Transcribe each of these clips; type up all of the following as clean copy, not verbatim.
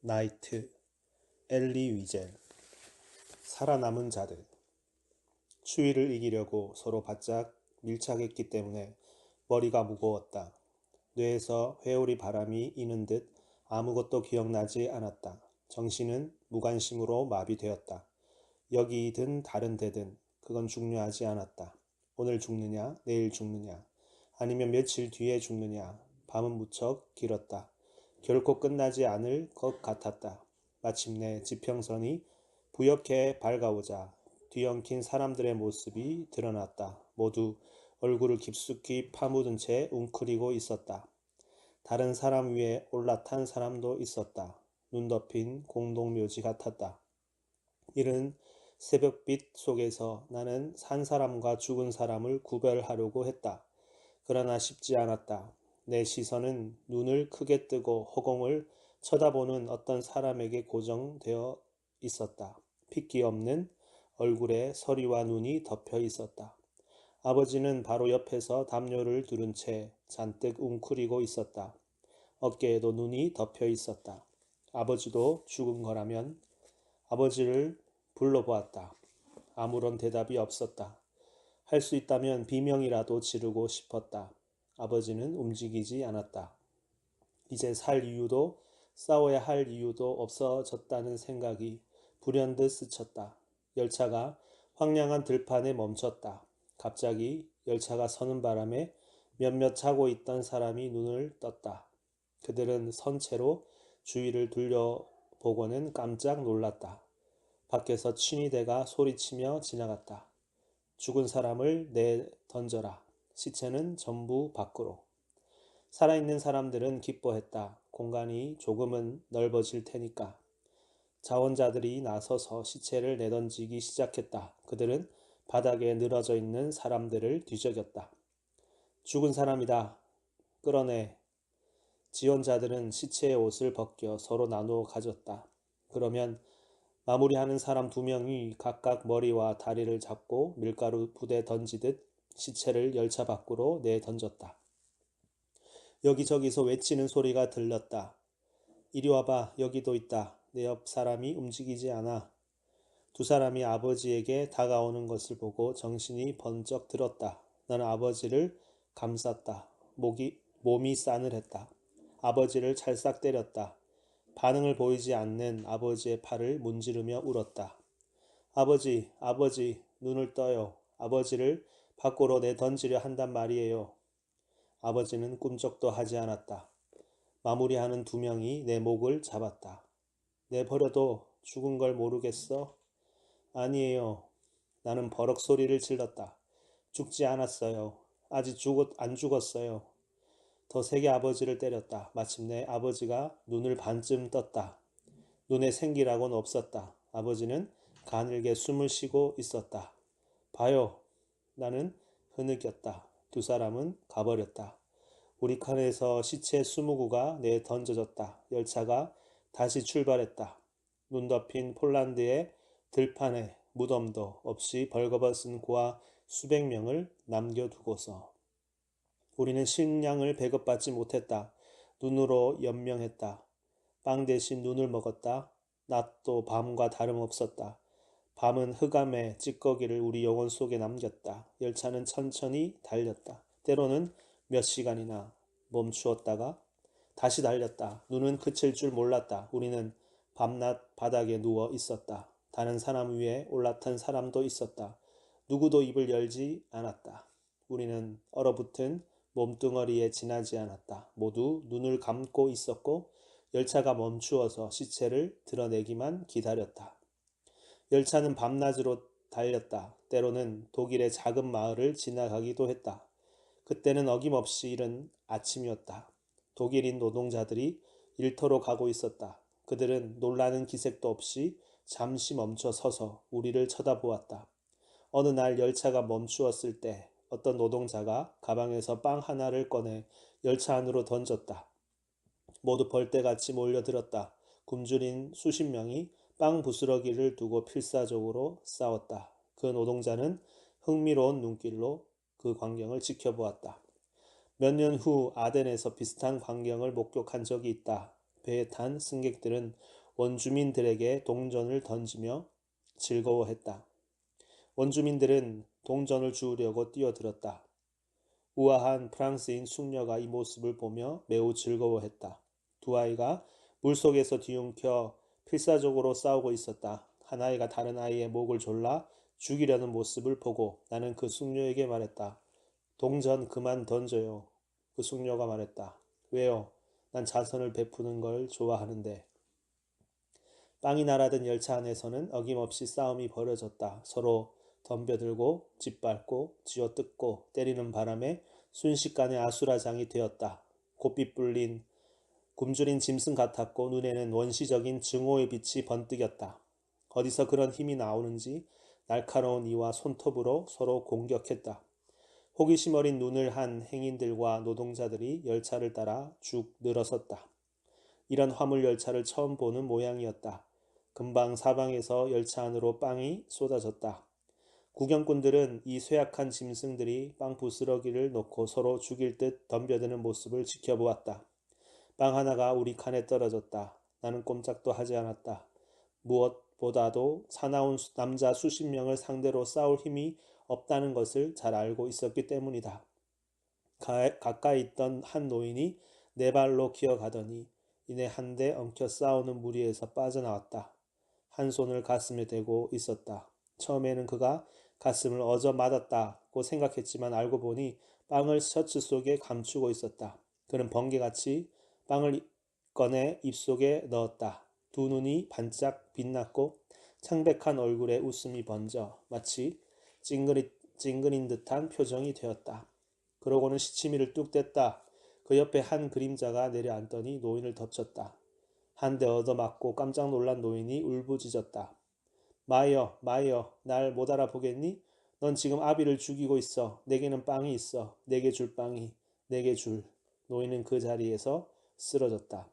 나이트, 엘리 위젤. 살아남은 자들. 추위를 이기려고 서로 바짝 밀착했기 때문에 머리가 무거웠다. 뇌에서 회오리 바람이 이는 듯 아무것도 기억나지 않았다. 정신은 무관심으로 마비되었다. 여기든 다른 데든 그건 중요하지 않았다. 오늘 죽느냐, 내일 죽느냐, 아니면 며칠 뒤에 죽느냐. 밤은 무척 길었다. 결코 끝나지 않을 것 같았다. 마침내 지평선이 부옇게 밝아오자 뒤엉킨 사람들의 모습이 드러났다. 모두 얼굴을 깊숙이 파묻은 채 웅크리고 있었다. 다른 사람 위에 올라탄 사람도 있었다. 눈 덮인 공동묘지 같았다. 이른 새벽빛 속에서 나는 산 사람과 죽은 사람을 구별하려고 했다. 그러나 쉽지 않았다. 내 시선은 눈을 크게 뜨고 허공을 쳐다보는 어떤 사람에게 고정되어 있었다. 핏기 없는 얼굴에 서리와 눈이 덮여 있었다. 아버지는 바로 옆에서 담요를 두른 채 잔뜩 웅크리고 있었다. 어깨에도 눈이 덮여 있었다. 아버지도 죽은 거라면 아버지를 불러보았다. 아무런 대답이 없었다. 할 수 있다면 비명이라도 지르고 싶었다. 아버지는 움직이지 않았다. 이제 살 이유도 싸워야 할 이유도 없어졌다는 생각이 불현듯 스쳤다. 열차가 황량한 들판에 멈췄다. 갑자기 열차가 서는 바람에 몇몇 자고 있던 사람이 눈을 떴다. 그들은 선 채로 주위를 둘러보고는 깜짝 놀랐다. 밖에서 친위대가 소리치며 지나갔다. 죽은 사람을 내던져라. 시체는 전부 밖으로. 살아있는 사람들은 기뻐했다. 공간이 조금은 넓어질 테니까. 자원자들이 나서서 시체를 내던지기 시작했다. 그들은 바닥에 늘어져 있는 사람들을 뒤적였다. 죽은 사람이다. 끌어내. 지원자들은 시체의 옷을 벗겨 서로 나누어 가졌다. 그러면 마무리하는 사람 2명이 각각 머리와 다리를 잡고 밀가루 부대 던지듯 시체를 열차 밖으로 내던졌다. 여기저기서 외치는 소리가 들렸다. 이리 와봐, 여기도 있다. 내 옆 사람이 움직이지 않아. 2사람이 아버지에게 다가오는 것을 보고 정신이 번쩍 들었다. 나는 아버지를 감쌌다. 몸이 싸늘했다. 아버지를 찰싹 때렸다. 반응을 보이지 않는 아버지의 팔을 문지르며 울었다. 아버지, 아버지, 눈을 떠요. 아버지를 밖으로 내던지려 한단 말이에요. 아버지는 꿈쩍도 하지 않았다. 마무리하는 2명이 내 목을 잡았다. 내버려둬. 죽은 걸 모르겠어? 아니에요. 나는 버럭 소리를 질렀다. 죽지 않았어요. 아직 안 죽었어요. 더 세게 아버지를 때렸다. 마침내 아버지가 눈을 반쯤 떴다. 눈에 생기라고는 없었다. 아버지는 가늘게 숨을 쉬고 있었다. 봐요. 나는 흐느꼈다. 2사람은 가버렸다. 우리 칸에서 시체 20구가 내던져졌다. 열차가 다시 출발했다. 눈 덮인 폴란드의 들판에 무덤도 없이 벌거벗은 고아 수백 명을 남겨두고서 우리는 식량을 배급받지 못했다. 눈으로 연명했다. 빵 대신 눈을 먹었다. 낮도 밤과 다름없었다. 밤은 흑암의 찌꺼기를 우리 영혼 속에 남겼다. 열차는 천천히 달렸다. 때로는 몇 시간이나 멈추었다가 다시 달렸다. 눈은 그칠 줄 몰랐다. 우리는 밤낮 바닥에 누워 있었다. 다른 사람 위에 올라탄 사람도 있었다. 누구도 입을 열지 않았다. 우리는 얼어붙은 몸뚱어리에 지나지 않았다. 모두 눈을 감고 있었고 열차가 멈추어서 시체를 드러내기만 기다렸다. 열차는 밤낮으로 달렸다. 때로는 독일의 작은 마을을 지나가기도 했다. 그때는 어김없이 이른 아침이었다. 독일인 노동자들이 일터로 가고 있었다. 그들은 놀라는 기색도 없이 잠시 멈춰 서서 우리를 쳐다보았다. 어느 날 열차가 멈추었을 때 어떤 노동자가 가방에서 빵 하나를 꺼내 열차 안으로 던졌다. 모두 벌떼같이 몰려들었다. 굶주린 수십 명이 빵 부스러기를 두고 필사적으로 싸웠다. 그 노동자는 흥미로운 눈길로 그 광경을 지켜보았다. 몇 년 후 아덴에서 비슷한 광경을 목격한 적이 있다. 배에 탄 승객들은 원주민들에게 동전을 던지며 즐거워했다. 원주민들은 동전을 주우려고 뛰어들었다. 우아한 프랑스인 숙녀가 이 모습을 보며 매우 즐거워했다. 두 아이가 물속에서 뒤엉켜 필사적으로 싸우고 있었다. 한 아이가 다른 아이의 목을 졸라 죽이려는 모습을 보고 나는 그 숙녀에게 말했다. 동전 그만 던져요. 그 숙녀가 말했다. 왜요? 난 자선을 베푸는 걸 좋아하는데. 빵이 날아든 열차 안에서는 어김없이 싸움이 벌어졌다. 서로 덤벼들고 짓밟고 쥐어뜯고 때리는 바람에 순식간에 아수라장이 되었다. 곱비 뿔린 굶주린 짐승 같았고 눈에는 원시적인 증오의 빛이 번뜩였다. 어디서 그런 힘이 나오는지 날카로운 이와 손톱으로 서로 공격했다. 호기심 어린 눈을 한 행인들과 노동자들이 열차를 따라 쭉 늘어섰다. 이런 화물 열차를 처음 보는 모양이었다. 금방 사방에서 열차 안으로 빵이 쏟아졌다. 구경꾼들은 이 쇠약한 짐승들이 빵 부스러기를 놓고 서로 죽일 듯 덤벼드는 모습을 지켜보았다. 빵 하나가 우리 칸에 떨어졌다. 나는 꼼짝도 하지 않았다. 무엇보다도 사나운 남자 수십 명을 상대로 싸울 힘이 없다는 것을 잘 알고 있었기 때문이다. 가까이 있던 한 노인이 네 발로 기어가더니 이내 한데 엉켜 싸우는 무리에서 빠져나왔다. 한 손을 가슴에 대고 있었다. 처음에는 그가 가슴을 어져 맞았다고 생각했지만 알고 보니 빵을 셔츠 속에 감추고 있었다. 그는 번개같이 빵을 꺼내 입속에 넣었다. 두 눈이 반짝 빛났고 창백한 얼굴에 웃음이 번져 마치 찡그린 듯한 표정이 되었다. 그러고는 시치미를 뚝 뗐다. 그 옆에 한 그림자가 내려앉더니 노인을 덮쳤다. 한 대 얻어맞고 깜짝 놀란 노인이 울부짖었다. 마이어, 마이어, 날 못 알아보겠니? 넌 지금 아비를 죽이고 있어. 내게는 빵이 있어. 내게 줄 빵이. 내게 줄. 노인은 그 자리에서 쓰러졌다.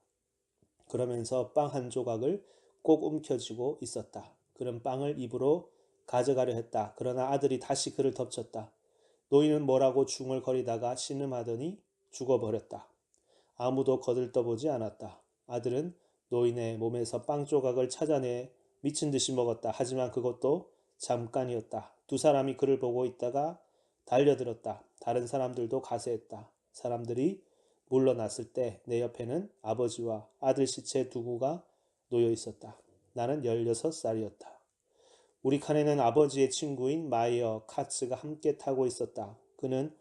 그러면서 빵 한 조각을 꼭 움켜쥐고 있었다. 그는 빵을 입으로 가져가려 했다. 그러나 아들이 다시 그를 덮쳤다. 노인은 뭐라고 중얼거리다가 신음하더니 죽어버렸다. 아무도 거들떠보지 않았다. 아들은 노인의 몸에서 빵 조각을 찾아내 미친 듯이 먹었다. 하지만 그것도 잠깐이었다. 두 사람이 그를 보고 있다가 달려들었다. 다른 사람들도 가세했다. 사람들이 물러났을 때 내 옆에는 아버지와 아들 시체 두 구가 놓여 있었다. 나는 16살이었다. 우리 칸에는 아버지의 친구인 마이어 카츠가 함께 타고 있었다. 그는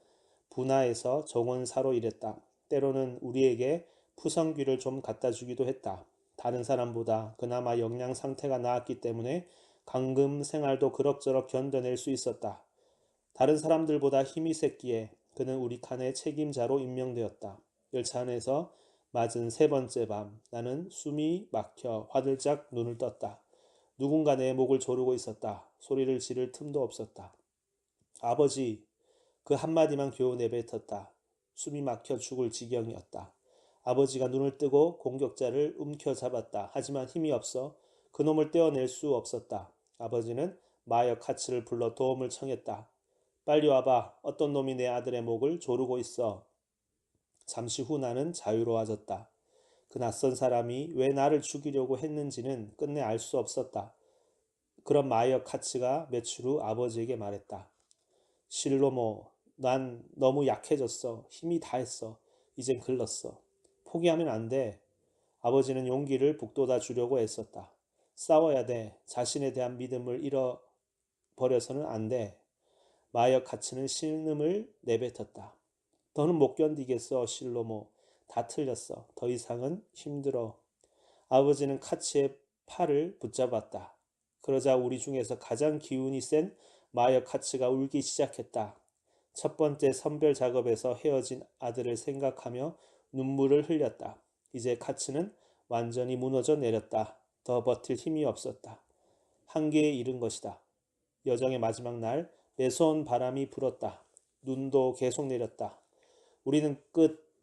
분화에서 정원사로 일했다. 때로는 우리에게 푸성귀를 좀 갖다 주기도 했다. 다른 사람보다 그나마 영양 상태가 나았기 때문에 강금 생활도 그럭저럭 견뎌낼 수 있었다. 다른 사람들보다 힘이 셌기에 그는 우리 칸의 책임자로 임명되었다. 열차 안에서 맞은 세 번째 밤 나는 숨이 막혀 화들짝 눈을 떴다. 누군가 내 목을 조르고 있었다. 소리를 지를 틈도 없었다. 아버지, 그 한마디만 겨우 내뱉었다. 숨이 막혀 죽을 지경이었다. 아버지가 눈을 뜨고 공격자를 움켜잡았다. 하지만 힘이 없어 그놈을 떼어낼 수 없었다. 아버지는 마이어 카츠를 불러 도움을 청했다. 빨리 와봐. 어떤 놈이 내 아들의 목을 조르고 있어. 잠시 후 나는 자유로워졌다. 그 낯선 사람이 왜 나를 죽이려고 했는지는 끝내 알 수 없었다. 그런 마이어 카츠가 며칠 후 아버지에게 말했다. 실로모, 난 너무 약해졌어. 힘이 다했어. 이젠 글렀어. 포기하면 안 돼. 아버지는 용기를 북돋아 주려고 애썼다. 싸워야 돼. 자신에 대한 믿음을 잃어버려서는 안 돼. 마이어 카츠는 신음을 내뱉었다. 더는 못 견디겠어, 실로모. 다 틀렸어. 더 이상은 힘들어. 아버지는 카츠의 팔을 붙잡았다. 그러자 우리 중에서 가장 기운이 센 마이어 카츠가 울기 시작했다. 첫 번째 선별 작업에서 헤어진 아들을 생각하며 눈물을 흘렸다. 이제 카츠는 완전히 무너져 내렸다. 더 버틸 힘이 없었다. 한계에 이른 것이다. 여정의 마지막 날 매서운 바람이 불었다. 눈도 계속 내렸다. 우리는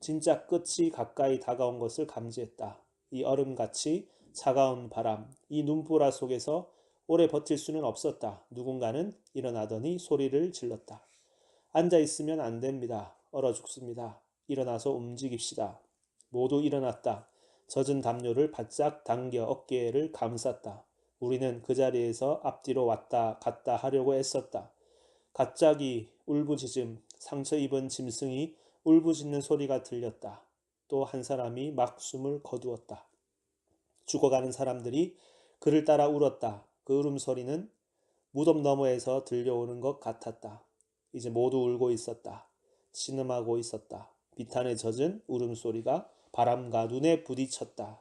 진짜 끝이 가까이 다가온 것을 감지했다. 이 얼음같이 차가운 바람, 이 눈보라 속에서 오래 버틸 수는 없었다. 누군가는 일어나더니 소리를 질렀다. 앉아 있으면 안 됩니다. 얼어 죽습니다. 일어나서 움직입시다. 모두 일어났다. 젖은 담요를 바짝 당겨 어깨를 감쌌다. 우리는 그 자리에서 앞뒤로 왔다 갔다 하려고 애썼다. 갑자기 울부짖음, 상처 입은 짐승이 울부짖는 소리가 들렸다. 또 한 사람이 막 숨을 거두었다. 죽어가는 사람들이 그를 따라 울었다. 그 울음소리는 무덤 너머에서 들려오는 것 같았다. 이제 모두 울고 있었다. 신음하고 있었다. 비탄에 젖은 울음소리가 바람과 눈에 부딪혔다.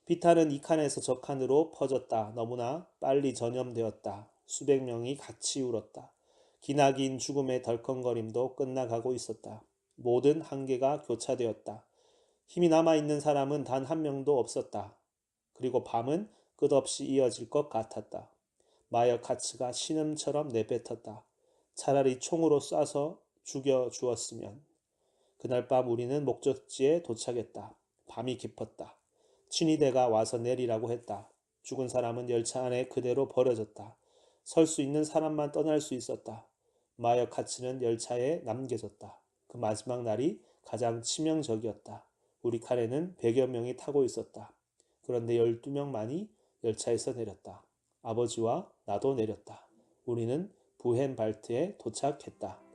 비탄은 이 칸에서 저 칸으로 퍼졌다. 너무나 빨리 전염되었다. 수백 명이 같이 울었다. 기나긴 죽음의 덜컹거림도 끝나가고 있었다. 모든 한계가 교차되었다. 힘이 남아있는 사람은 단 한 명도 없었다. 그리고 밤은 끝없이 이어질 것 같았다. 마이어 카츠가 신음처럼 내뱉었다. 차라리 총으로 쏴서 죽여 주었으면. 그날 밤 우리는 목적지에 도착했다. 밤이 깊었다. 친위대가 와서 내리라고 했다. 죽은 사람은 열차 안에 그대로 버려졌다. 설 수 있는 사람만 떠날 수 있었다. 마이어 카츠는 열차에 남겨졌다. 그 마지막 날이 가장 치명적이었다. 우리 칸에는 100여 명이 타고 있었다. 그런데 12명만이 열차에서 내렸다. 아버지와 나도 내렸다. 우리는 부헨발트에 도착했다.